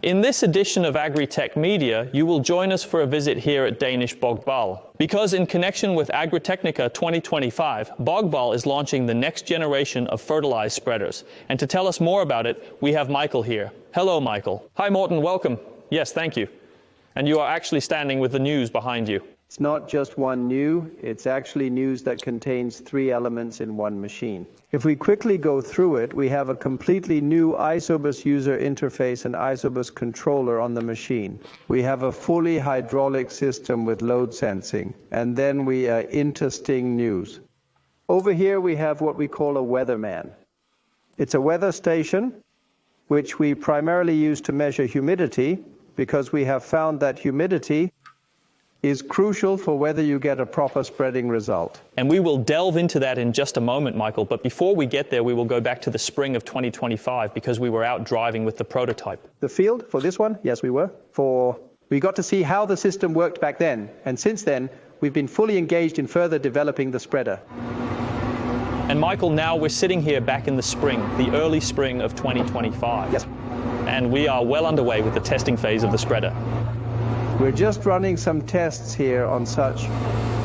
In this edition of Agritech Media, you will join us for a visit here at Danish Bogballe. Because in connection with Agritechnica 2025, Bogballe is launching the next generation of fertilized spreaders. And to tell us more about it, we have Michael here. Hello, Michael. Hi, Morten, welcome. Yes, thank you. And you are actually standing with the news behind you. It's not just one new, it's actually news that contains 3 elements in one machine. If we quickly go through it, we have a completely new ISOBUS user interface and ISOBUS controller on the machine. We have a fully hydraulic system with load sensing, and then we are interesting news. Over here we have what we call a Weatherman. It's a weather station, which we primarily use to measure humidity, because we have found that humidity is crucial for whether you get a proper spreading result. And we will delve into that in just a moment, Michael, but before we get there, we will go back to the spring of 2025 because we were out driving with the prototype. The field for this one? Yes, we were. We got to see how the system worked back then, and since then, we've been fully engaged in further developing the spreader. And Michael, now we're sitting here back in the spring, the early spring of 2025. Yes. And we are well underway with the testing phase of the spreader. We're just running some tests here on such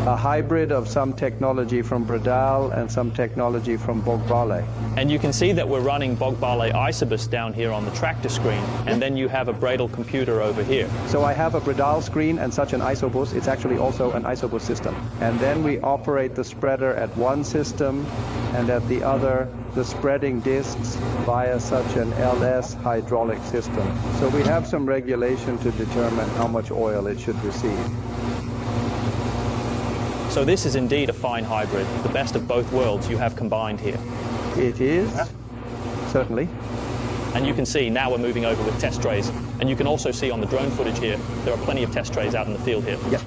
a hybrid of some technology from Bogballe and some technology from Bogballe. And you can see that we're running Bogballe ISOBUS down here on the tractor screen, and then you have a Bradle computer over here. So I have a Bogballe screen and such an ISOBUS. It's actually also an ISOBUS system. And then we operate the spreader at one system and at the other the spreading discs via such an LS hydraulic system. So we have some regulation to determine how much oil it should receive. So this is indeed a fine hybrid, the best of both worlds you have combined here. It is, certainly. And you can see now we're moving over with test trays. And you can also see on the drone footage here, there are plenty of test trays out in the field here. Yes.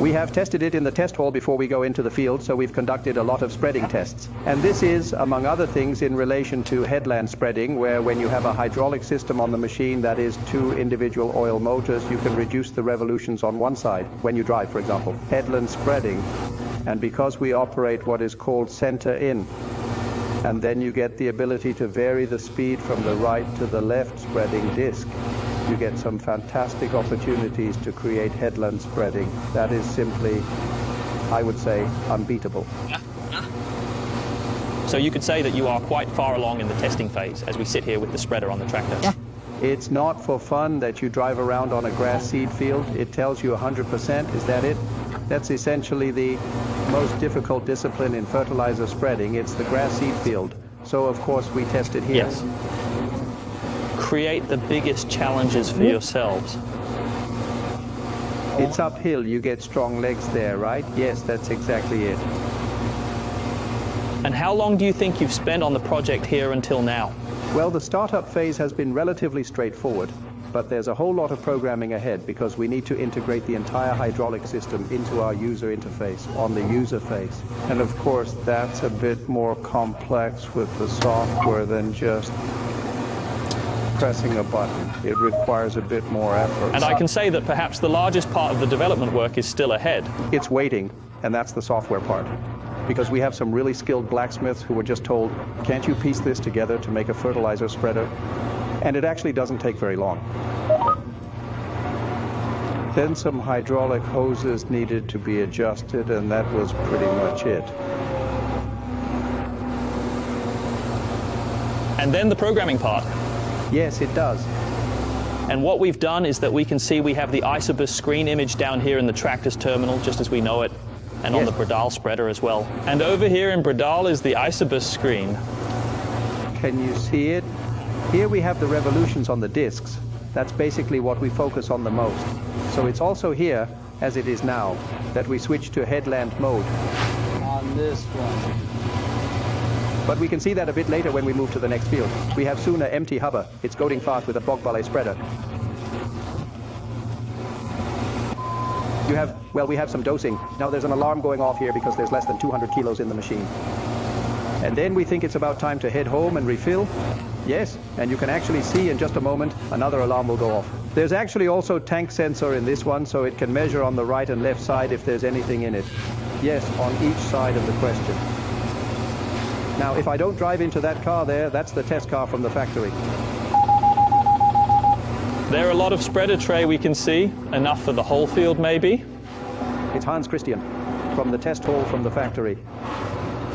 We have tested it in the test hall before we go into the field, so we've conducted a lot of spreading tests. And this is, among other things, in relation to headland spreading, where when you have a hydraulic system on the machine that is 2 individual oil motors, you can reduce the revolutions on one side, when you drive, for example. Headland spreading, and because we operate what is called center in, and then you get the ability to vary the speed from the right to the left spreading disc. You get some fantastic opportunities to create headland spreading. That is simply, I would say, unbeatable. So you could say that you are quite far along in the testing phase as we sit here with the spreader on the tractor. Yeah. It's not for fun that you drive around on a grass seed field. It tells you 100%. Is that it? That's essentially the most difficult discipline in fertilizer spreading. It's the grass seed field. So, of course, we test it here. Yes. Create the biggest challenges for yourselves. It's uphill. You get strong legs there, right? Yes, that's exactly it. And how long do you think you've spent on the project here until now? Well, the startup phase has been relatively straightforward, but there's a whole lot of programming ahead because we need to integrate the entire hydraulic system into our user interface on the user face. And of course, that's a bit more complex with the software than just pressing a button. It requires a bit more effort. And I can say that perhaps the largest part of the development work is still ahead. It's waiting, and that's the software part. Because we have some really skilled blacksmiths who were just told, can't you piece this together to make a fertilizer spreader? And it actually doesn't take very long. Then some hydraulic hoses needed to be adjusted, and that was pretty much it. And then the programming part. Yes, it does. And what we've done is that we can see we have the ISOBUS screen image down here in the tractor's terminal, just as we know it, and on the Bogballe spreader as well. And over here in Bogballe is the ISOBUS screen. Can you see it? Here we have the revolutions on the discs. That's basically what we focus on the most. So it's also here, as it is now, that we switch to headland mode. On this one. But we can see that a bit later when we move to the next field. We have soon an empty hover. It's goading fast with a Bogballe spreader. We have some dosing. Now there's an alarm going off here because there's less than 200 kilos in the machine. And then we think it's about time to head home and refill. Yes, and you can actually see in just a moment another alarm will go off. There's actually also tank sensor in this one, so it can measure on the right and left side if there's anything in it. Yes, on each side of the question. Now, if I don't drive into that car there, that's the test car from the factory. There are a lot of spreader tray we can see, enough for the whole field maybe. It's Hans Christian from the test hall from the factory.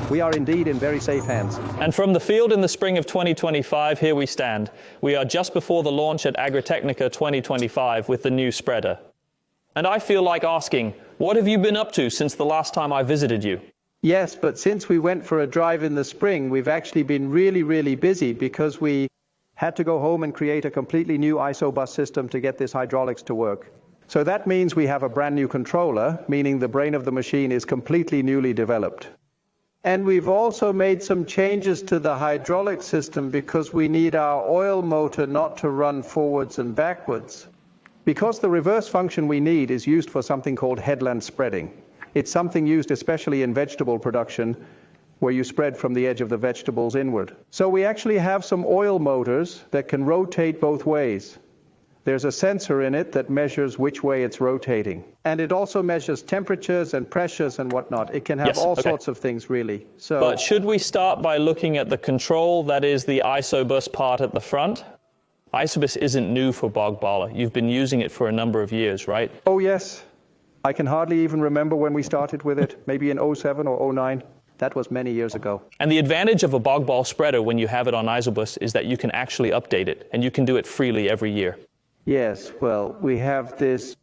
We are indeed in very safe hands. And from the field in the spring of 2025, here we stand. We are just before the launch at Agritechnica 2025 with the new spreader. And I feel like asking, what have you been up to since the last time I visited you? Yes, but since we went for a drive in the spring, we've actually been really busy because we had to go home and create a completely new ISOBUS system to get this hydraulics to work. So that means we have a brand new controller, meaning the brain of the machine is completely newly developed. And we've also made some changes to the hydraulic system because we need our oil motor not to run forwards and backwards. Because the reverse function we need is used for something called headland spreading. It's something used especially in vegetable production, where you spread from the edge of the vegetables inward. So we actually have some oil motors that can rotate both ways. There's a sensor in it that measures which way it's rotating. And it also measures temperatures and pressures and whatnot. It can have all sorts of things, really. So, but should we start by looking at the control, that is the ISOBUS part at the front? ISOBUS isn't new for Bogballe. You've been using it for a number of years, right? Oh, yes. I can hardly even remember when we started with it, maybe in 07 or 09. That was many years ago. And the advantage of a Bogballe spreader when you have it on ISOBUS is that you can actually update it, and you can do it freely every year. Yes, well, we have this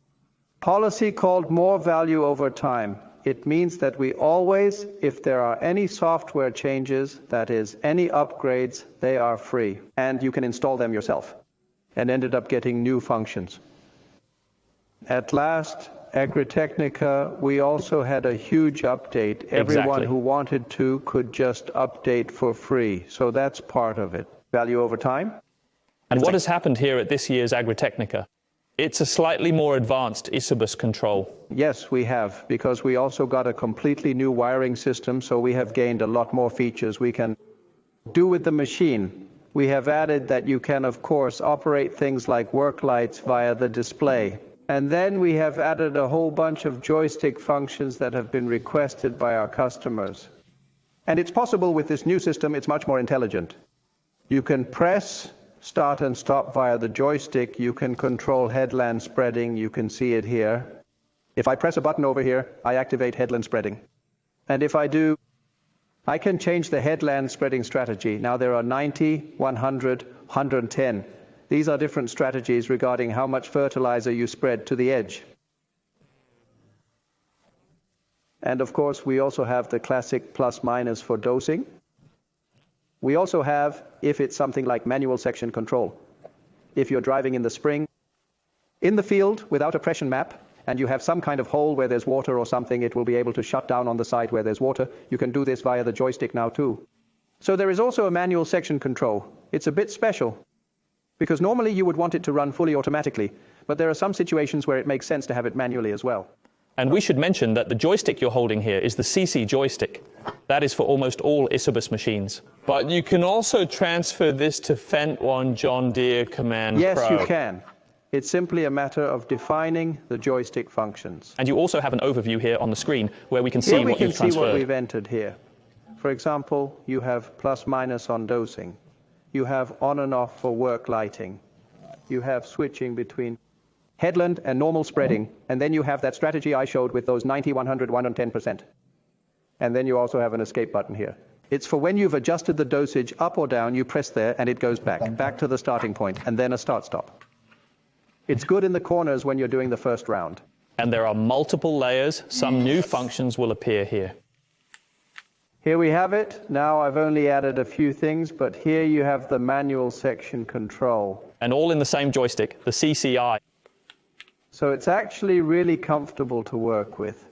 policy called more value over time. It means that we always, if there are any software changes, that is, any upgrades, they are free. And you can install them yourself. And ended up getting new functions. At last, Agritechnica, we also had a huge update. Everyone who wanted to could just update for free. So that's part of it. Value over time. And what has happened here at this year's Agritechnica? It's a slightly more advanced ISOBUS control. Yes, we have, because we also got a completely new wiring system, so we have gained a lot more features we can do with the machine. We have added that you can, of course, operate things like work lights via the display. And then we have added a whole bunch of joystick functions that have been requested by our customers. And it's possible with this new system, it's much more intelligent. You can press start and stop via the joystick. You can control headland spreading. You can see it here. If I press a button over here, I activate headland spreading. And if I do, I can change the headland spreading strategy. Now there are 90, 100, 110. These are different strategies regarding how much fertilizer you spread to the edge. And of course, we also have the classic plus minus for dosing. We also have, if it's something like manual section control. If you're driving in the spring, in the field without a pressure map, and you have some kind of hole where there's water or something, it will be able to shut down on the side where there's water. You can do this via the joystick now too. So there is also a manual section control. It's a bit special, because normally you would want it to run fully automatically, but there are some situations where it makes sense to have it manually as well. And we should mention that the joystick you're holding here is the CC joystick. That is for almost all ISOBUS machines. But you can also transfer this to Fendt 1 John Deere Command Pro. Yes, you can. It's simply a matter of defining the joystick functions. And you also have an overview here on the screen where we can see what you've transferred. Here we can see what we've entered here. For example, you have plus minus on dosing. You have on and off for work lighting. You have switching between headland and normal spreading. And then you have that strategy I showed with those 90, 100, 110%. And then you also have an escape button here. It's for when you've adjusted the dosage up or down, you press there and it goes back to the starting point, and then a start-stop. It's good in the corners when you're doing the first round. And there are multiple layers. Some new functions will appear here. Here we have it. Now I've only added a few things, but here you have the manual section control. And all in the same joystick, the CCI. So it's actually really comfortable to work with,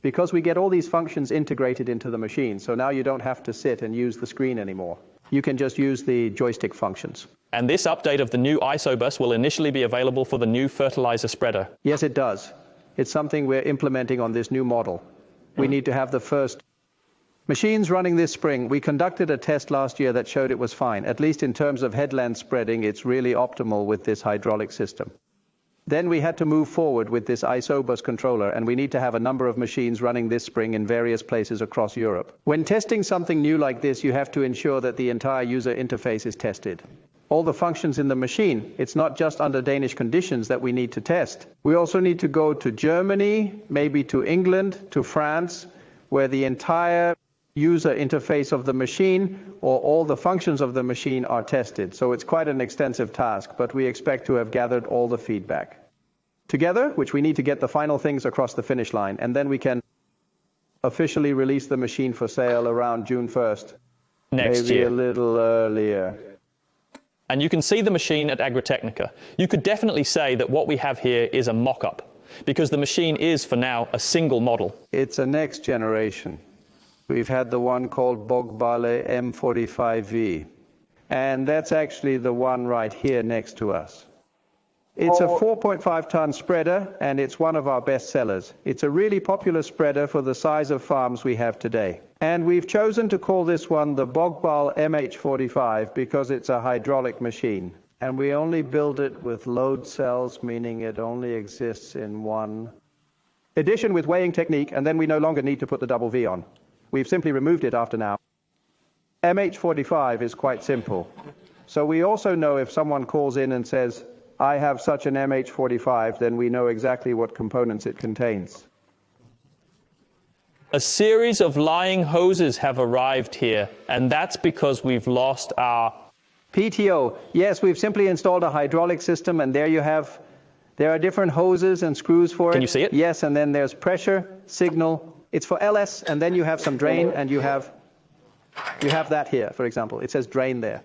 because we get all these functions integrated into the machine. So now you don't have to sit and use the screen anymore. You can just use the joystick functions. And this update of the new ISOBUS will initially be available for the new fertilizer spreader. Yes, it does. It's something we're implementing on this new model. We need to have the first machines running this spring. We conducted a test last year that showed it was fine. At least in terms of headland spreading, it's really optimal with this hydraulic system. Then we had to move forward with this ISOBUS controller, and we need to have a number of machines running this spring in various places across Europe. When testing something new like this, you have to ensure that the entire user interface is tested. all the functions in the machine. It's not just under Danish conditions that we need to test. We also need to go to Germany, maybe to England, to France, where the entire user interface of the machine or all the functions of the machine are tested. So it's quite an extensive task, but we expect to have gathered all the feedback together, which we need to get the final things across the finish line, and then we can officially release the machine for sale around June 1st. Next maybe year. a little earlier. And you can see the machine at Agritechnica. You could definitely say that what we have here is a mock-up, because the machine is, for now, a single model. It's a next generation. We've had the one called Bogballe M45V, and that's actually the one right here next to us. It's a 4.5-ton spreader, and it's one of our best sellers. It's a really popular spreader for the size of farms we have today. And we've chosen to call this one the Bogballe MH45 because it's a hydraulic machine. And we only build it with load cells, meaning it only exists in one edition with weighing technique, and then we no longer need to put the double V on. We've simply removed it after now. MH45 is quite simple. So we also know if someone calls in and says, I have such an MH45, then we know exactly what components it contains. A series of lying hoses have arrived here, and that's because we've lost our PTO. Yes, we've simply installed a hydraulic system, and there are different hoses and screws for it. Can you see it? Yes, and then there's pressure, signal. It's for LS, and then you have some drain, and you have that here, for example. It says drain there.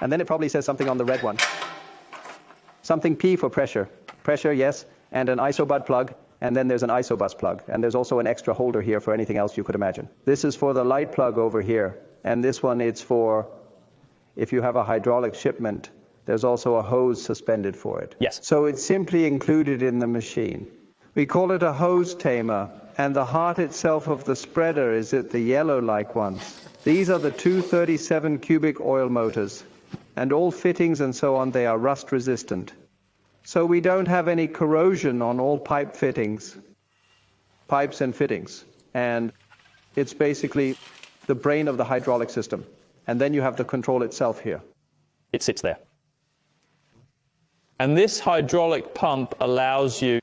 And then it probably says something on the red one. Something P for pressure. Pressure, yes, and an ISOBUS plug, and then there's an ISOBUS plug. And there's also an extra holder here for anything else you could imagine. This is for the light plug over here, and this one it's for if you have a hydraulic shipment. There's also a hose suspended for it. Yes. So it's simply included in the machine. We call it a hose tamer, and the heart itself of the spreader is at the yellow-like ones. These are the 237 cubic oil motors, and all fittings and so on, they are rust resistant. So we don't have any corrosion on all pipe fittings, pipes and fittings. And it's basically the brain of the hydraulic system. And then you have the control itself here. It sits there. And this hydraulic pump allows you,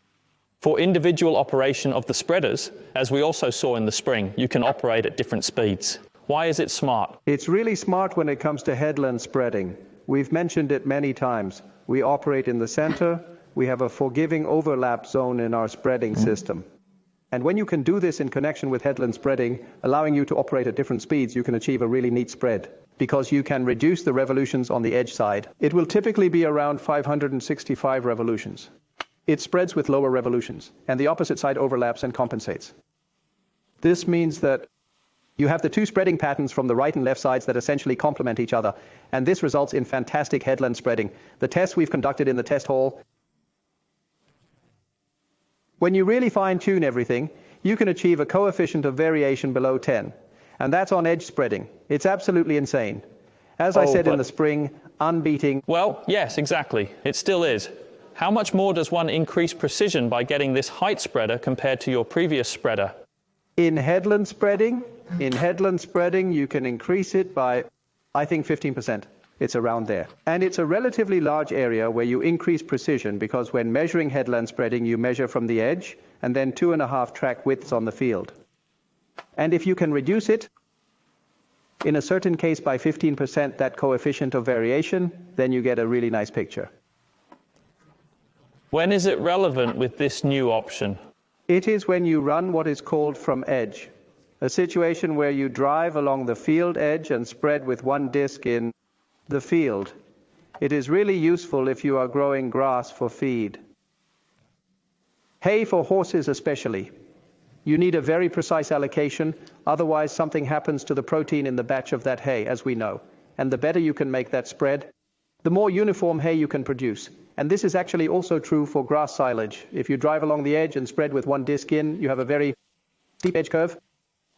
for individual operation of the spreaders, as we also saw in the spring, you can operate at different speeds. Why is it smart? It's really smart when it comes to headland spreading. We've mentioned it many times. We operate in the center. We have a forgiving overlap zone in our spreading system. And when you can do this in connection with headland spreading, allowing you to operate at different speeds, you can achieve a really neat spread, because you can reduce the revolutions on the edge side. It will typically be around 565 revolutions. It spreads with lower revolutions, and the opposite side overlaps and compensates. This means that you have the two spreading patterns from the right and left sides that essentially complement each other, and this results in fantastic headland spreading. The tests we've conducted in the test hall, when you really fine-tune everything, you can achieve a coefficient of variation below 10, and that's on edge spreading. It's absolutely insane. As I said in the spring, unbeating. Well, yes, exactly. It still is. How much more does one increase precision by getting this height spreader compared to your previous spreader? In headland spreading, you can increase it by, I think, 15%. It's around there. And it's a relatively large area where you increase precision, because when measuring headland spreading, you measure from the edge and then 2.5 track widths on the field. And if you can reduce it, in a certain case by 15%, that coefficient of variation, then you get a really nice picture. When is it relevant with this new option? It is when you run what is called from edge, a situation where you drive along the field edge and spread with one disc in the field. It is really useful if you are growing grass for feed. Hay for horses especially. You need a very precise allocation, otherwise something happens to the protein in the batch of that hay, as we know. And the better you can make that spread, the more uniform hay you can produce. And this is actually also true for grass silage. If you drive along the edge and spread with one disc in, you have a very steep edge curve,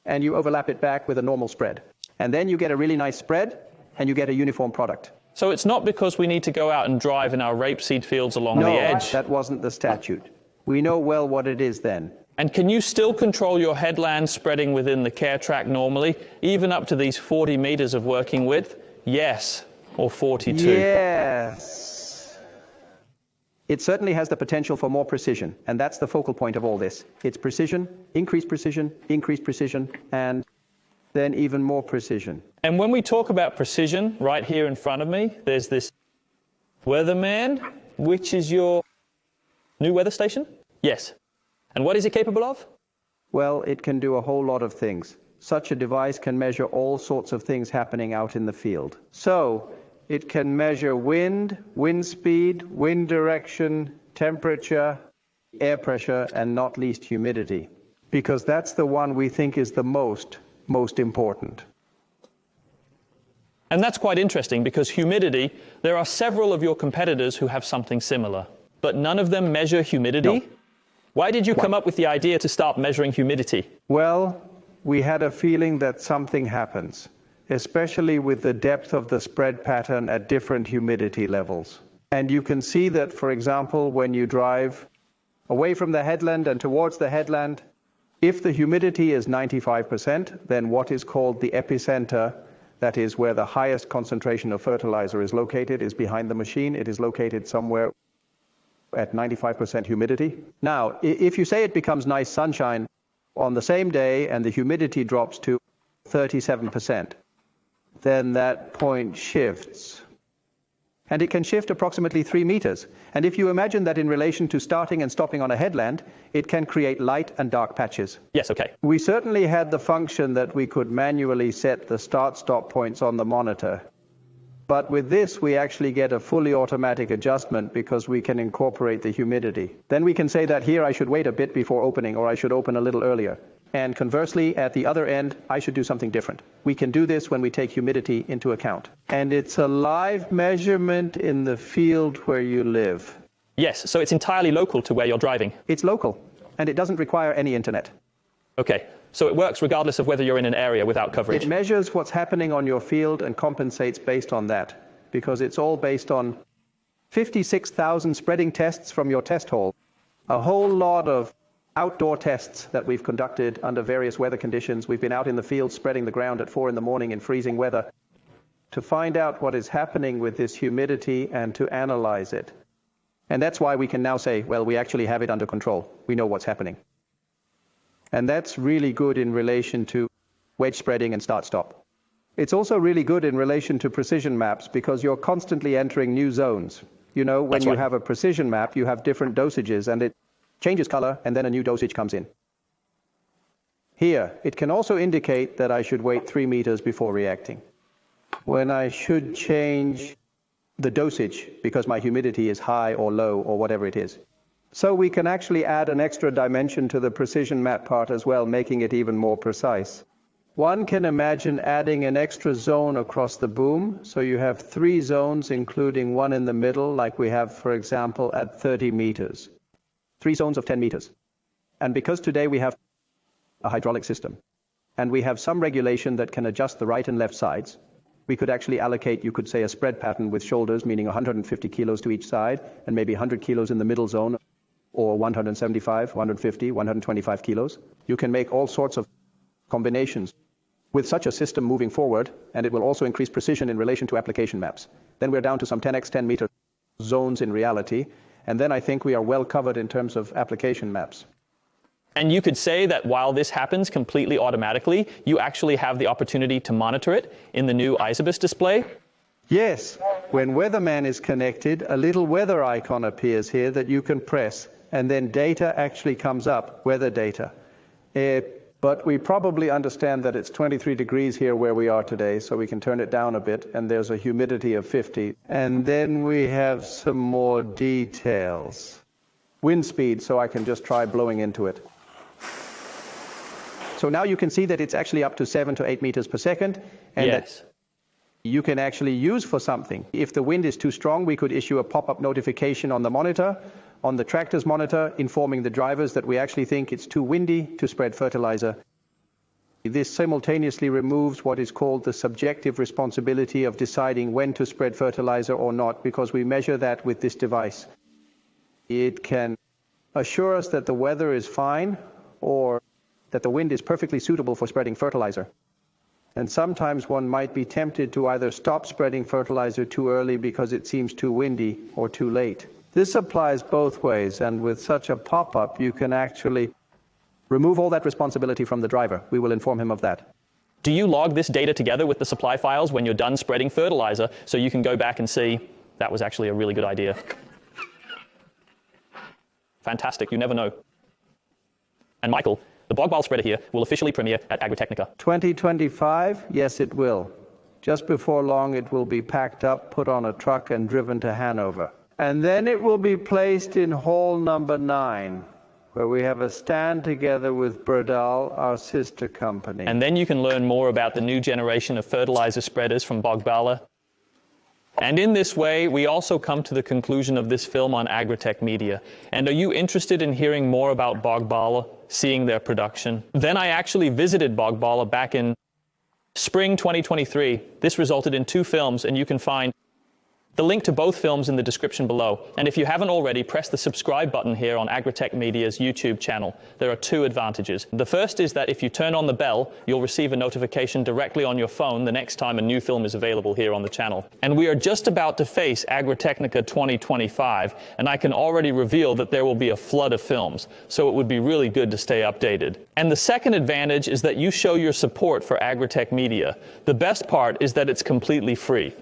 and you overlap it back with a normal spread. And then you get a really nice spread, and you get a uniform product. So it's not because we need to go out and drive in our rapeseed fields along the edge? No, that wasn't the statute. We know well what it is then. And can you still control your headland spreading within the care track normally, even up to these 40 meters of working width? Yes. or 42? Yes. It certainly has the potential for more precision, and that's the focal point of all this. It's precision, increased precision, and then even more precision. And when we talk about precision, right here in front of me, there's this Weatherman, which is your new weather station? Yes. And what is it capable of? Well, it can do a whole lot of things. Such a device can measure all sorts of things happening out in the field. So, it can measure wind, wind speed, wind direction, temperature, air pressure, and not least humidity. Because that's the one we think is the most important. And that's quite interesting because humidity, there are several of your competitors who have something similar, but none of them measure humidity? No. Why did you come up with the idea to start measuring humidity? Well, we had a feeling that something happens, especially with the depth of the spread pattern at different humidity levels. And you can see that, for example, when you drive away from the headland and towards the headland, if the humidity is 95%, then what is called the epicenter, that is where the highest concentration of fertilizer is located, is behind the machine. It is located somewhere at 95% humidity. Now, if you say it becomes nice sunshine on the same day and the humidity drops to 37%, then that point shifts. And it can shift approximately 3 meters. And if you imagine that in relation to starting and stopping on a headland, it can create light and dark patches. Yes, okay. We certainly had the function that we could manually set the start-stop points on the monitor. But with this, we actually get a fully automatic adjustment because we can incorporate the humidity. Then we can say that here I should wait a bit before opening, or I should open a little earlier. And conversely, at the other end, I should do something different. We can do this when we take humidity into account. And it's a live measurement in the field where you live. Yes, so it's entirely local to where you're driving. It's local, and it doesn't require any internet. Okay, so it works regardless of whether you're in an area without coverage. It measures what's happening on your field and compensates based on that, because it's all based on 56,000 spreading tests from your test hall, a whole lot of outdoor tests that we've conducted under various weather conditions. We've been out in the field spreading the ground at 4 in the morning in freezing weather to find out what is happening with this humidity and to analyze it. And that's why we can now say, well, we actually have it under control. We know what's happening. And that's really good in relation to wedge spreading and start-stop. It's also really good in relation to precision maps because you're constantly entering new zones. You know, when you have a precision map, you have different dosages and it changes color and then a new dosage comes in. Here, it can also indicate that I should wait 3 meters before reacting. When I should change the dosage because my humidity is high or low or whatever it is. So we can actually add an extra dimension to the precision map part as well, making it even more precise. One can imagine adding an extra zone across the boom, so you have 3 zones, including one in the middle, like we have, for example, at 30 meters. 3 zones of 10 meters. And because today we have a hydraulic system, and we have some regulation that can adjust the right and left sides, we could actually allocate, you could say, a spread pattern with shoulders, meaning 150 kilos to each side, and maybe 100 kilos in the middle zone, or 175, 150, 125 kilos. You can make all sorts of combinations with such a system moving forward, and it will also increase precision in relation to application maps. Then we're down to some 10x 10 meter zones in reality, and then I think we are well covered in terms of application maps. And you could say that while this happens completely automatically, you actually have the opportunity to monitor it in the new ISOBUS display? Yes. When Weatherman is connected, a little weather icon appears here that you can press, and then data actually comes up, weather data. But we probably understand that it's 23 degrees here where we are today, so we can turn it down a bit, and there's a humidity of 50. And then we have some more details. Wind speed, so I can just try blowing into it. So now you can see that it's actually up to 7 to 8 meters per second, and that you can actually use for something. If the wind is too strong, we could issue a pop-up notification on the monitor, on the tractor's monitor, informing the drivers that we actually think it's too windy to spread fertilizer. This simultaneously removes what is called the subjective responsibility of deciding when to spread fertilizer or not, because we measure that with this device. It can assure us that the weather is fine or that the wind is perfectly suitable for spreading fertilizer. And sometimes one might be tempted to either stop spreading fertilizer too early because it seems too windy or too late. This applies both ways, and with such a pop-up, you can actually remove all that responsibility from the driver. We will inform him of that. Do you log this data together with the supply files when you're done spreading fertilizer so you can go back and see, that was actually a really good idea? Fantastic, you never know. And Michael, the Bogballe spreader here will officially premiere at Agritechnica. 2025? Yes, it will. Just before long, it will be packed up, put on a truck, and driven to Hanover. And then it will be placed in hall number 9, where we have a stand together with Burdal, our sister company. And then you can learn more about the new generation of fertilizer spreaders from Bogballe. And in this way, we also come to the conclusion of this film on Agritech Media. And are you interested in hearing more about Bogballe, seeing their production? Then I actually visited Bogballe back in spring 2023. This resulted in 2 films, and you can find the link to both films in the description below. And if you haven't already, press the subscribe button here on Agritech Media's YouTube channel. There are 2 advantages. The first is that if you turn on the bell, you'll receive a notification directly on your phone the next time a new film is available here on the channel. And we are just about to face Agritechnica 2025, and I can already reveal that there will be a flood of films, so it would be really good to stay updated. And the second advantage is that you show your support for Agritech Media. The best part is that it's completely free.